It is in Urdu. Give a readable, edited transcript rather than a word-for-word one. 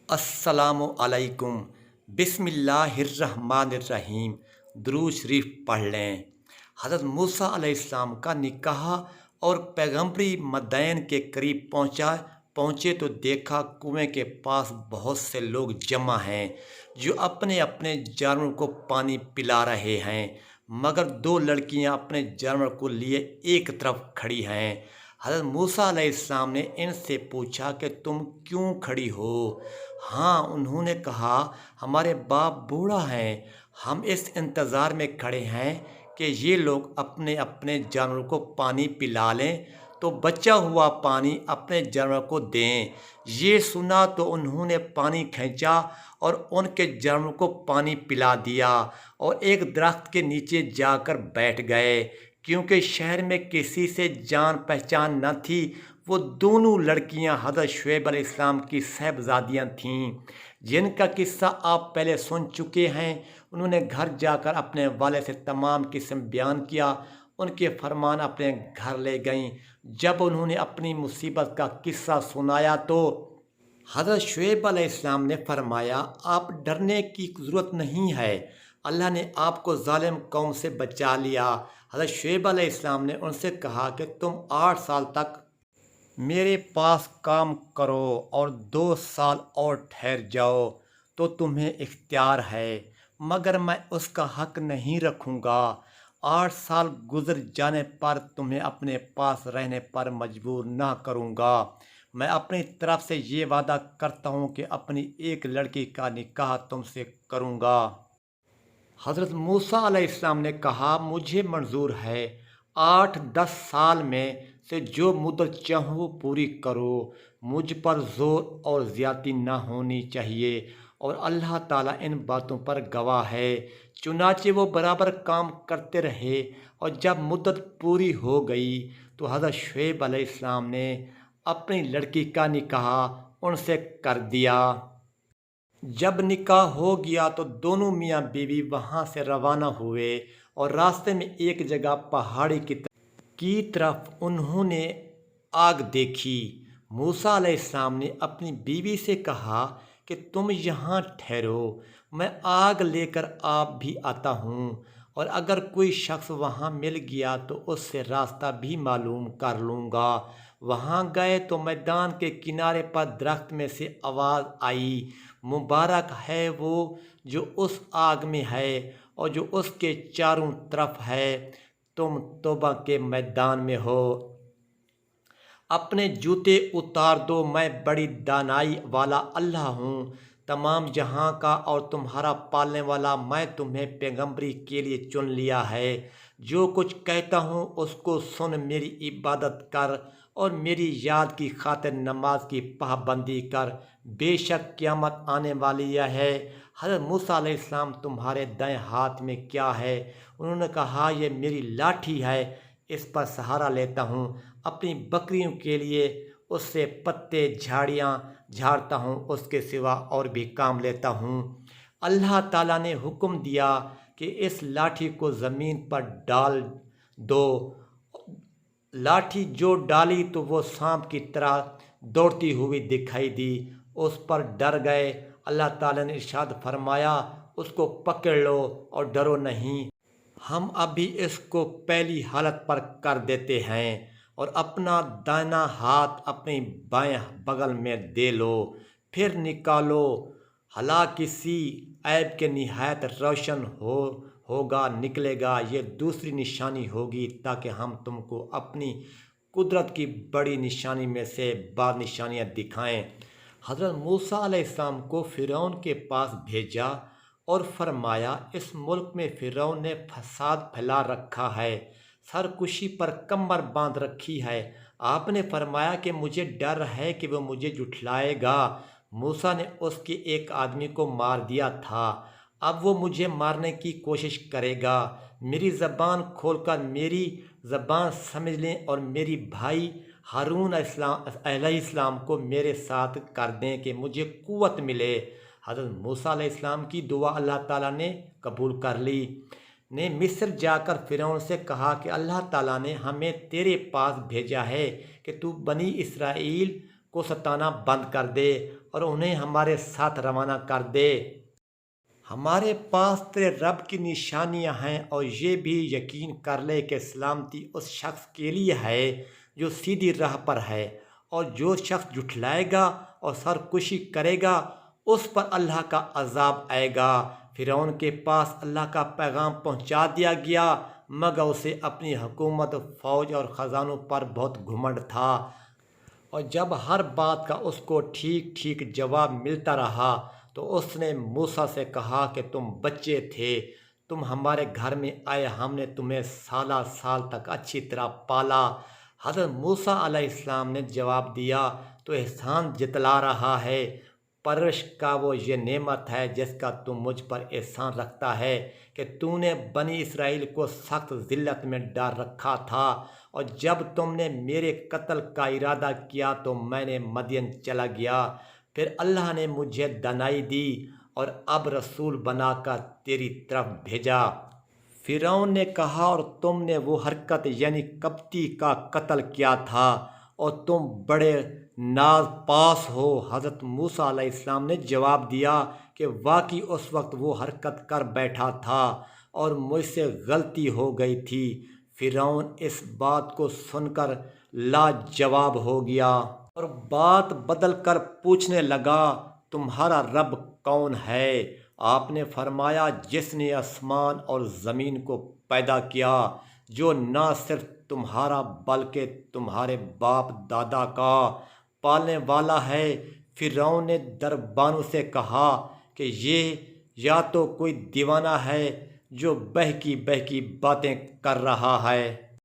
السلام علیکم۔ بسم اللہ الرحمن الرحیم۔ درود شریف پڑھ لیں۔ حضرت موسیٰ علیہ السلام کا نکاح اور پیغمبری مدین کے قریب پہنچے تو دیکھا کنویں کے پاس بہت سے لوگ جمع ہیں جو اپنے اپنے جانوروں کو پانی پلا رہے ہیں، مگر دو لڑکیاں اپنے جانور کو لیے ایک طرف کھڑی ہیں۔ حضرت موسیٰ علیہ السلام نے ان سے پوچھا کہ تم کیوں کھڑی ہو؟ ہاں، انہوں نے کہا، ہمارے باپ بوڑھا ہیں، ہم اس انتظار میں کھڑے ہیں کہ یہ لوگ اپنے اپنے جانوروں کو پانی پلا لیں تو بچا ہوا پانی اپنے جانوروں کو دیں۔ یہ سنا تو انہوں نے پانی کھینچا اور ان کے جانوروں کو پانی پلا دیا اور ایک درخت کے نیچے جا کر بیٹھ گئے۔ کیونکہ شہر میں کسی سے جان پہچان نہ تھی، وہ دونوں لڑکیاں حضرت شعیب علیہ السلام کی صاحبزادیاں تھیں، جن کا قصہ آپ پہلے سن چکے ہیں۔ انہوں نے گھر جا کر اپنے والد سے تمام قسم بیان کیا، ان کے فرمان اپنے گھر لے گئیں۔ جب انہوں نے اپنی مصیبت کا قصہ سنایا تو حضرت شعیب علیہ السلام نے فرمایا، آپ ڈرنے کی ضرورت نہیں ہے، اللہ نے آپ کو ظالم قوم سے بچا لیا۔ حضرت شعیب علیہ السلام نے ان سے کہا کہ تم 8 سال تک میرے پاس کام کرو اور 2 سال اور ٹھہر جاؤ تو تمہیں اختیار ہے، مگر میں اس کا حق نہیں رکھوں گا۔ 8 سال گزر جانے پر تمہیں اپنے پاس رہنے پر مجبور نہ کروں گا۔ میں اپنی طرف سے یہ وعدہ کرتا ہوں کہ اپنی ایک لڑکی کا نکاح تم سے کروں گا۔ حضرت موسیٰ علیہ السلام نے کہا، مجھے منظور ہے، 8-10 سال میں سے جو مدت چاہو پوری کرو، مجھ پر زور اور زیادتی نہ ہونی چاہیے، اور اللہ تعالیٰ ان باتوں پر گواہ ہے۔ چنانچہ وہ برابر کام کرتے رہے، اور جب مدت پوری ہو گئی تو حضرت شعیب علیہ السلام نے اپنی لڑکی کا نکاح ان سے کر دیا۔ جب نکاح ہو گیا تو دونوں میاں بیوی وہاں سے روانہ ہوئے، اور راستے میں ایک جگہ پہاڑی کی طرف انہوں نے آگ دیکھی۔ موسیٰ علیہ السلام نے اپنی بیوی سے کہا کہ تم یہاں ٹھہرو، میں آگ لے کر آپ بھی آتا ہوں، اور اگر کوئی شخص وہاں مل گیا تو اس سے راستہ بھی معلوم کر لوں گا۔ وہاں گئے تو میدان کے کنارے پر درخت میں سے آواز آئی، مبارک ہے وہ جو اس آگ میں ہے اور جو اس کے چاروں طرف ہے، تم توبہ کے میدان میں ہو۔ اپنے جوتے اتار دو، میں بڑی دانائی والا اللہ ہوں، تمام جہاں کا اور تمہارا پالنے والا۔ میں تمہیں پیغمبری کے لیے چن لیا ہے۔ جو کچھ کہتا ہوں اس کو سن، میری عبادت کر اور میری یاد کی خاطر نماز کی پابندی کر، بے شک قیامت آنے والی ہے۔ حضرت موسیٰ علیہ السلام، تمہارے دائیں ہاتھ میں کیا ہے؟ انہوں نے کہا، یہ میری لاٹھی ہے، اس پر سہارا لیتا ہوں، اپنی بکریوں کے لیے اس سے پتے جھاڑیاں جھاڑتا ہوں، اس کے سوا اور بھی کام لیتا ہوں۔ اللہ تعالیٰ نے حکم دیا کہ اس لاٹھی کو زمین پر ڈال دو۔ لاٹھی جو ڈالی تو وہ سانپ کی طرح دوڑتی ہوئی دکھائی دی، اس پر ڈر گئے۔ اللہ تعالیٰ نے ارشاد فرمایا، اس کو پکڑ لو اور ڈرو نہیں، ہم ابھی اس کو پہلی حالت پر کر دیتے ہیں، اور اپنا دائنا ہاتھ اپنی بائیں بغل میں دے لو، پھر نکالو، حالا کسی عیب کے نہایت روشن ہوگا نکلے گا۔ یہ دوسری نشانی ہوگی تاکہ ہم تم کو اپنی قدرت کی بڑی نشانی میں سے بعض نشانیاں دکھائیں۔ حضرت موسیٰ علیہ السلام کو فرعون کے پاس بھیجا اور فرمایا، اس ملک میں فرعون نے فساد پھیلا رکھا ہے، سرکشی پر کمر باندھ رکھی ہے۔ آپ نے فرمایا کہ مجھے ڈر ہے کہ وہ مجھے جھٹلائے گا۔ موسیٰ نے اس کے ایک آدمی کو مار دیا تھا، اب وہ مجھے مارنے کی کوشش کرے گا۔ میری زبان کھول کر میری زبان سمجھ لیں اور میری بھائی ہارون علیہ السلام کو میرے ساتھ کر دیں کہ مجھے قوت ملے۔ حضرت موسیٰ علیہ السلام کی دعا اللہ تعالیٰ نے قبول کر لی۔ نے مصر جا کر فرعون سے کہا کہ اللہ تعالیٰ نے ہمیں تیرے پاس بھیجا ہے کہ تو بنی اسرائیل کو ستانا بند کر دے اور انہیں ہمارے ساتھ روانہ کر دے۔ ہمارے پاس تیرے رب کی نشانیاں ہیں، اور یہ بھی یقین کر لے کہ سلامتی اس شخص کے لیے ہے جو سیدھی راہ پر ہے، اور جو شخص جھٹلائے گا اور سرکشی کرے گا اس پر اللہ کا عذاب آئے گا۔ فرعون کے پاس اللہ کا پیغام پہنچا دیا گیا، مگر اسے اپنی حکومت، فوج اور خزانوں پر بہت گھمنڈ تھا، اور جب ہر بات کا اس کو ٹھیک ٹھیک جواب ملتا رہا تو اس نے موسیٰ سے کہا کہ تم بچے تھے، تم ہمارے گھر میں آئے، ہم نے تمہیں سالہ سال تک اچھی طرح پالا۔ حضرت موسیٰ علیہ السلام نے جواب دیا، تو احسان جتلا رہا ہے، پرورش کا وہ یہ نعمت ہے جس کا تم مجھ پر احسان رکھتا ہے کہ تو نے بنی اسرائیل کو سخت ذلت میں ڈال رکھا تھا، اور جب تم نے میرے قتل کا ارادہ کیا تو میں نے مدین چلا گیا، پھر اللہ نے مجھے دانائی دی اور اب رسول بنا کر تیری طرف بھیجا۔ فرعون نے کہا، اور تم نے وہ حرکت یعنی قبطی کا قتل کیا تھا، اور تم بڑے ناز پاس ہو۔ حضرت موسیٰ علیہ السلام نے جواب دیا کہ واقعی اس وقت وہ حرکت کر بیٹھا تھا اور مجھ سے غلطی ہو گئی تھی۔ فرعون اس بات کو سن کر لاجواب ہو گیا اور بات بدل کر پوچھنے لگا، تمہارا رب کون ہے؟ آپ نے فرمایا، جس نے آسمان اور زمین کو پیدا کیا، جو نہ صرف تمہارا بلکہ تمہارے باپ دادا کا پالنے والا ہے۔ فرعون نے دربانوں سے کہا کہ یہ یا تو کوئی دیوانہ ہے جو بہکی بہکی باتیں کر رہا ہے۔